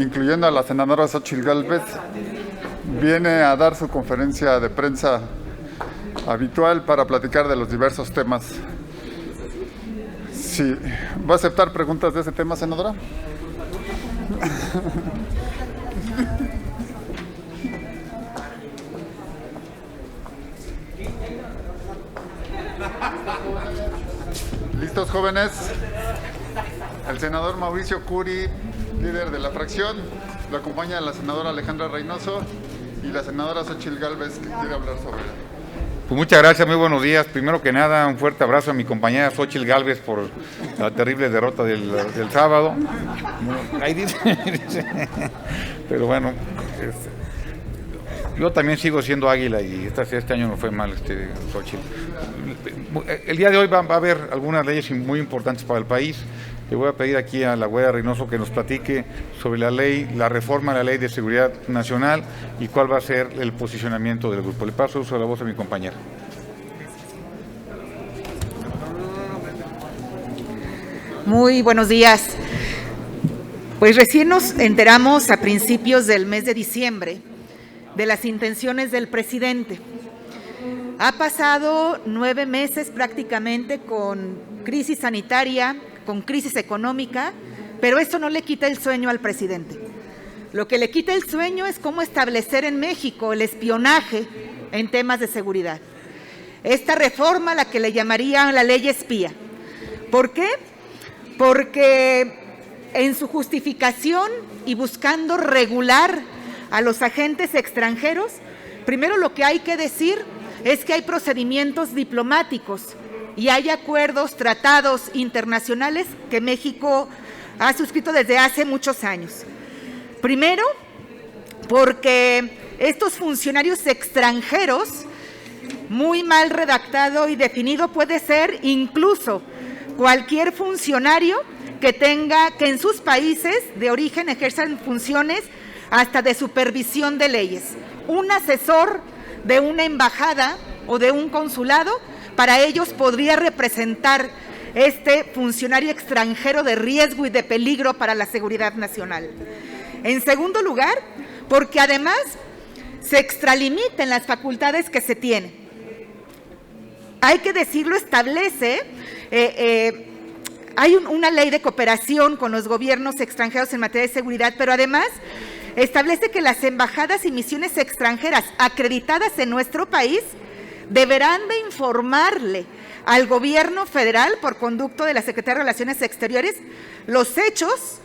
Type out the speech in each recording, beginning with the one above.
incluyendo a la senadora Xóchitl Gálvez, viene a dar su conferencia de prensa habitual para platicar de los diversos temas. Sí, ¿va a aceptar preguntas de ese tema, senadora? ¿Listos, jóvenes? El senador Mauricio Curi, líder de la fracción, lo acompaña la senadora Alejandra Reynoso y la senadora Xóchitl Gálvez, que quiere hablar sobre él. Pues muchas gracias, muy buenos días. Primero que nada, un fuerte abrazo a mi compañera Xóchitl Gálvez por la terrible derrota del sábado. Ahí dice, pero bueno, yo también sigo siendo águila y este año no fue mal, Xóchitl. El día de hoy va a haber algunas leyes muy importantes para el país. Le voy a pedir aquí a la güera Reynoso que nos platique sobre la reforma de la Ley de Seguridad Nacional y cuál va a ser el posicionamiento del grupo. Le paso uso de la voz a mi compañera. Muy buenos días. Pues recién nos enteramos a principios del mes de diciembre de las intenciones del presidente. Ha pasado 9 meses prácticamente con crisis sanitaria, con crisis económica, pero esto no le quita el sueño al presidente. Lo que le quita el sueño es cómo establecer en México el espionaje en temas de seguridad. Esta reforma, la que le llamarían la ley espía. ¿Por qué? Porque en su justificación y buscando regular a los agentes extranjeros, primero lo que hay que decir es que hay procedimientos diplomáticos y hay acuerdos, tratados internacionales que México ha suscrito desde hace muchos años. Primero, porque estos funcionarios extranjeros, muy mal redactado y definido, puede ser incluso cualquier funcionario que en sus países de origen ejerzan funciones hasta de supervisión de leyes. Un asesor de una embajada o de un consulado, para ellos podría representar este funcionario extranjero de riesgo y de peligro para la seguridad nacional. En segundo lugar, porque además se extralimiten las facultades que se tienen. Hay que decirlo, establece, hay una ley de cooperación con los gobiernos extranjeros en materia de seguridad, pero además establece que las embajadas y misiones extranjeras acreditadas en nuestro país deberán de informarle al gobierno federal, por conducto de la Secretaría de Relaciones Exteriores, los hechos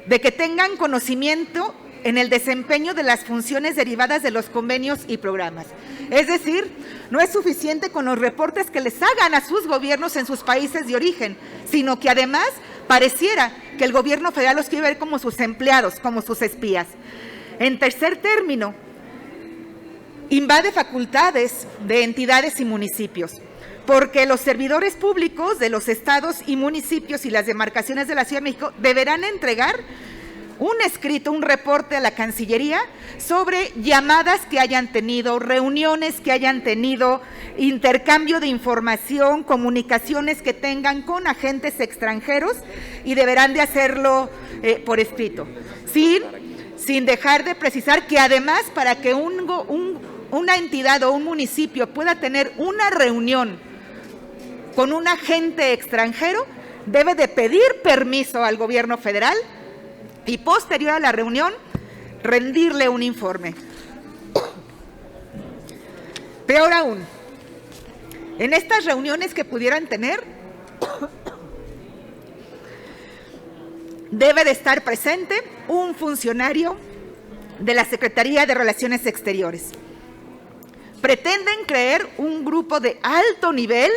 de que tengan conocimiento en el desempeño de las funciones derivadas de los convenios y programas. Es decir, no es suficiente con los reportes que les hagan a sus gobiernos en sus países de origen, sino que además pareciera que el gobierno federal los quiere ver como sus empleados, como sus espías. En tercer término, invade facultades de entidades y municipios, porque los servidores públicos de los estados y municipios y las demarcaciones de la Ciudad de México deberán entregar un escrito, un reporte a la Cancillería sobre llamadas que hayan tenido, reuniones que hayan tenido, intercambio de información, comunicaciones que tengan con agentes extranjeros, y deberán de hacerlo por escrito, sin dejar de precisar que además para que una entidad o un municipio pueda tener una reunión con un agente extranjero, debe de pedir permiso al gobierno federal y posterior a la reunión rendirle un informe. Peor aún, en estas reuniones que pudieran tener, debe de estar presente un funcionario de la Secretaría de Relaciones Exteriores. Pretenden crear un grupo de alto nivel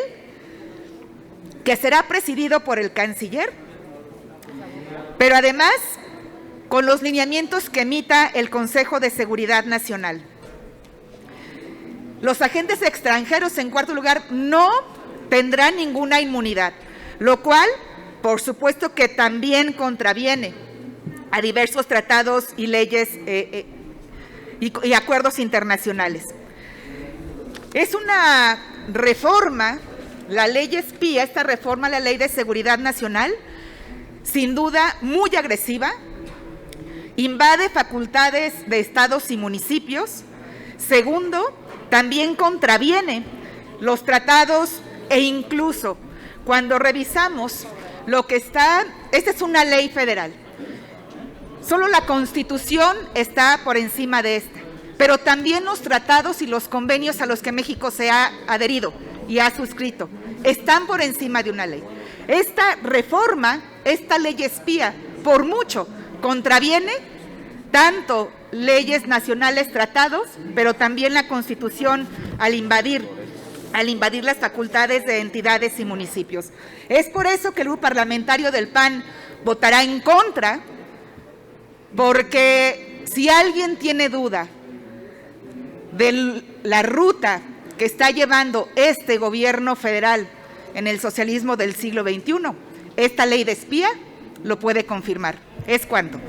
que será presidido por el canciller, pero además con los lineamientos que emita el Consejo de Seguridad Nacional. Los agentes extranjeros, en cuarto lugar, no tendrán ninguna inmunidad, lo cual, por supuesto, que también contraviene a diversos tratados y leyes y acuerdos internacionales. Es una reforma, la ley espía, esta reforma a la Ley de Seguridad Nacional, sin duda muy agresiva invade facultades de estados y municipios. Segundo, también contraviene los tratados e incluso cuando revisamos lo que está, esta es una ley federal, solo la Constitución está por encima de esta, pero también los tratados y los convenios a los que México se ha adherido y ha suscrito están por encima de una ley. Esta reforma, esta ley espía, por mucho, contraviene tanto leyes nacionales, tratados, pero también la Constitución al invadir las facultades de entidades y municipios. Es por eso que el grupo parlamentario del PAN votará en contra, porque si alguien tiene duda de la ruta que está llevando este gobierno federal en el socialismo del siglo XXI, esta ley de espía lo puede confirmar. Es cuanto.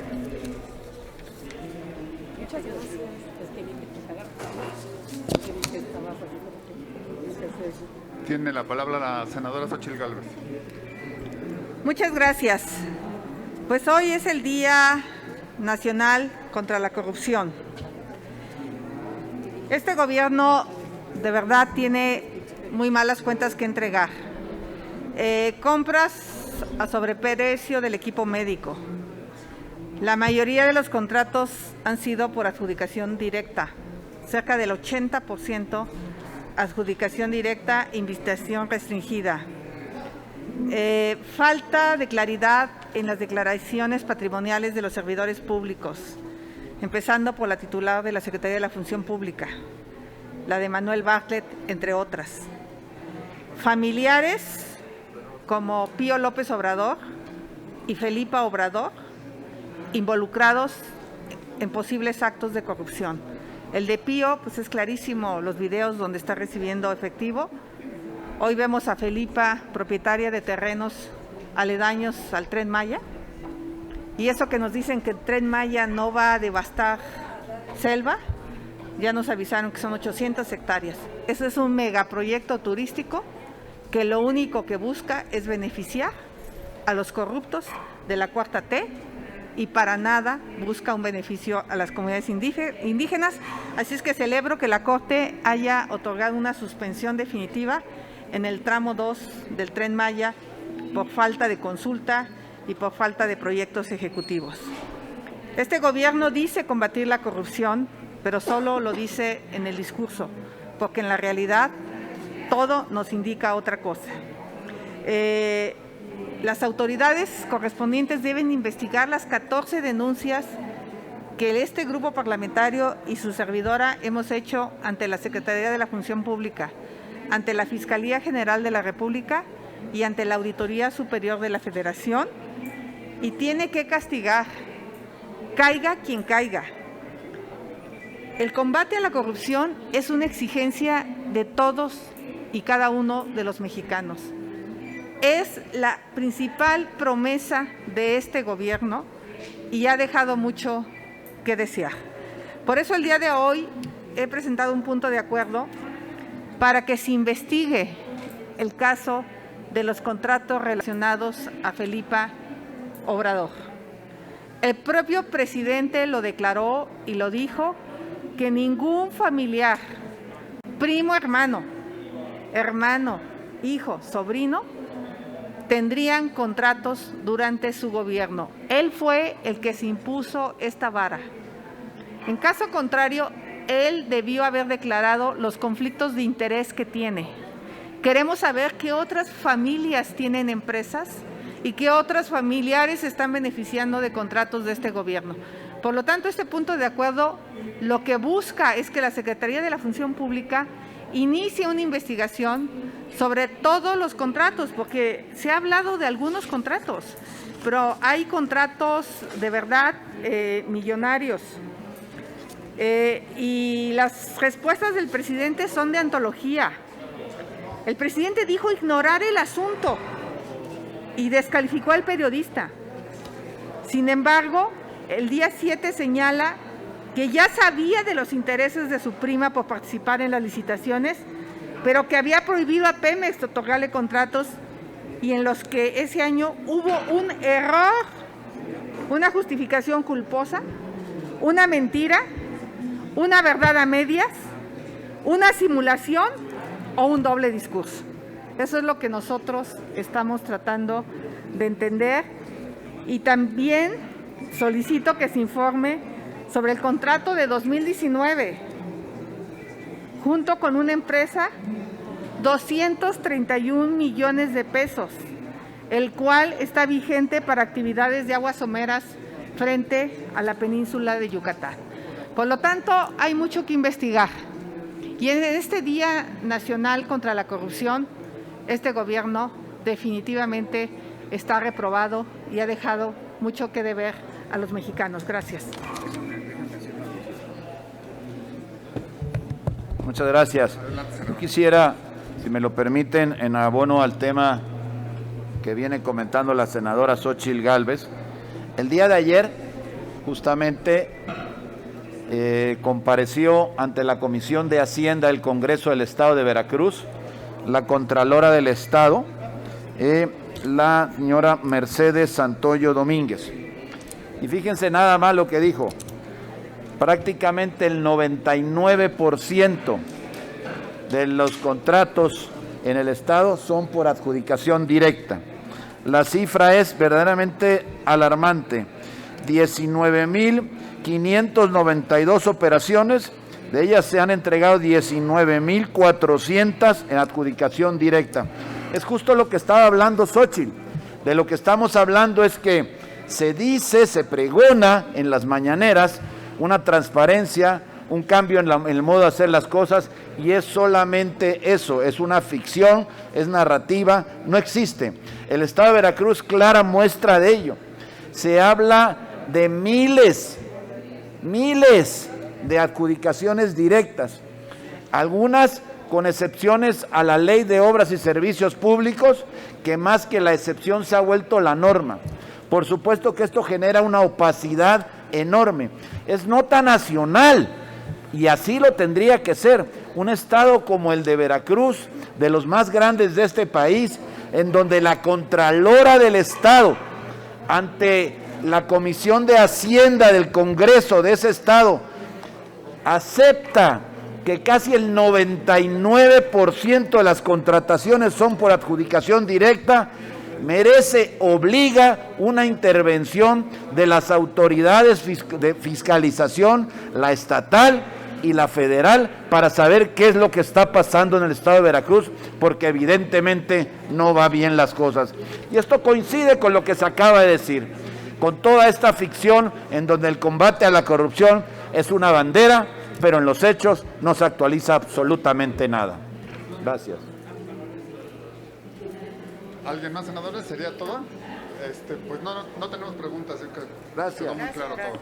Tiene la palabra la senadora Xóchitl Gálvez. Muchas gracias. Pues hoy es el Día Nacional contra la Corrupción. Este gobierno de verdad tiene muy malas cuentas que entregar. Compras a sobreprecio del equipo médico. La mayoría de los contratos han sido por adjudicación directa, cerca del 80% adjudicación directa, invitación restringida. Falta de claridad en las declaraciones patrimoniales de los servidores públicos, empezando por la titular de la Secretaría de la Función Pública, la de Manuel Bartlett, entre otras. Familiares como Pío López Obrador y Felipa Obrador involucrados en posibles actos de corrupción. El de Pío, pues es clarísimo, los videos donde está recibiendo efectivo. Hoy vemos a Felipa, propietaria de terrenos aledaños al Tren Maya. Y eso que nos dicen que el Tren Maya no va a devastar selva, ya nos avisaron que son 800 hectáreas. Eso es un megaproyecto turístico que lo único que busca es beneficiar a los corruptos de la Cuarta T y para nada busca un beneficio a las comunidades indígenas. Así es que celebro que la Corte haya otorgado una suspensión definitiva en el tramo 2 del Tren Maya por falta de consulta y por falta de proyectos ejecutivos. Este gobierno dice combatir la corrupción, pero solo lo dice en el discurso, porque en la realidad todo nos indica otra cosa. Las autoridades correspondientes deben investigar las 14 denuncias que este grupo parlamentario y su servidora hemos hecho ante la Secretaría de la Función Pública, ante la Fiscalía General de la República y ante la Auditoría Superior de la Federación, y tiene que castigar, caiga quien caiga. El combate a la corrupción es una exigencia de todos y cada uno de los mexicanos. Es la principal promesa de este gobierno y ha dejado mucho que desear. Por eso el día de hoy he presentado un punto de acuerdo para que se investigue el caso de los contratos relacionados a Felipa Obrador. El propio presidente lo declaró y lo dijo, que ningún familiar, primo, hermano, hijo, sobrino, tendrían contratos durante su gobierno. Él fue el que se impuso esta vara. En caso contrario, él debió haber declarado los conflictos de interés que tiene. Queremos saber qué otras familias tienen empresas y qué otros familiares están beneficiando de contratos de este gobierno. Por lo tanto, este punto de acuerdo lo que busca es que la Secretaría de la Función Pública inicie una investigación sobre todos los contratos, porque se ha hablado de algunos contratos, pero hay contratos de verdad millonarios. Y las respuestas del presidente son de antología. El presidente dijo ignorar el asunto y descalificó al periodista. Sin embargo, el día 7 señala que ya sabía de los intereses de su prima por participar en las licitaciones, pero que había prohibido a Pemex otorgarle contratos y en los que ese año hubo un error una justificación culposa, una mentira, una verdad a medias, una simulación o un doble discurso. Eso es lo que nosotros estamos tratando de entender, y también solicito que se informe sobre el contrato de 2019 junto con una empresa, 231 millones de pesos, el cual está vigente para actividades de aguas someras frente a la península de Yucatán. Por lo tanto, hay mucho que investigar. Y en este Día Nacional contra la Corrupción, este gobierno definitivamente está reprobado y ha dejado mucho que deber a los mexicanos. Gracias. Muchas gracias. Yo quisiera, si me lo permiten, en abono al tema que viene comentando la senadora Xóchitl Gálvez. El día de ayer, justamente, compareció ante la Comisión de Hacienda del Congreso del Estado de Veracruz la Contralora del Estado, la señora Mercedes Santoyo Domínguez. Y fíjense nada más lo que dijo. Prácticamente el 99% de los contratos en el Estado son por adjudicación directa. La cifra es verdaderamente alarmante. 19.592 operaciones, de ellas se han entregado 19.400 en adjudicación directa. Es justo lo que estaba hablando Xóchitl. De lo que estamos hablando es que se dice, se pregona en las mañaneras una transparencia, un cambio en el modo de hacer las cosas, y es solamente eso, es una ficción, es narrativa, no existe. El Estado de Veracruz, clara muestra de ello. Se habla de miles de adjudicaciones directas, algunas con excepciones a la Ley de Obras y Servicios Públicos, que más que la excepción se ha vuelto la norma. Por supuesto que esto genera una opacidad enorme. Es nota nacional, y así lo tendría que ser. Un estado como el de Veracruz, de los más grandes de este país, en donde la Contralora del Estado, ante la Comisión de Hacienda del Congreso de ese estado, acepta que casi el 99% de las contrataciones son por adjudicación directa, merece, obliga una intervención de las autoridades de fiscalización, la estatal y la federal, para saber qué es lo que está pasando en el estado de Veracruz, porque evidentemente no va bien las cosas. Y esto coincide con lo que se acaba de decir, con toda esta ficción en donde el combate a la corrupción es una bandera, pero en los hechos no se actualiza absolutamente nada. Gracias. ¿Alguien más, senadores? ¿Sería todo? Pues no tenemos preguntas. Yo creo. Gracias. Quedó muy claro todo.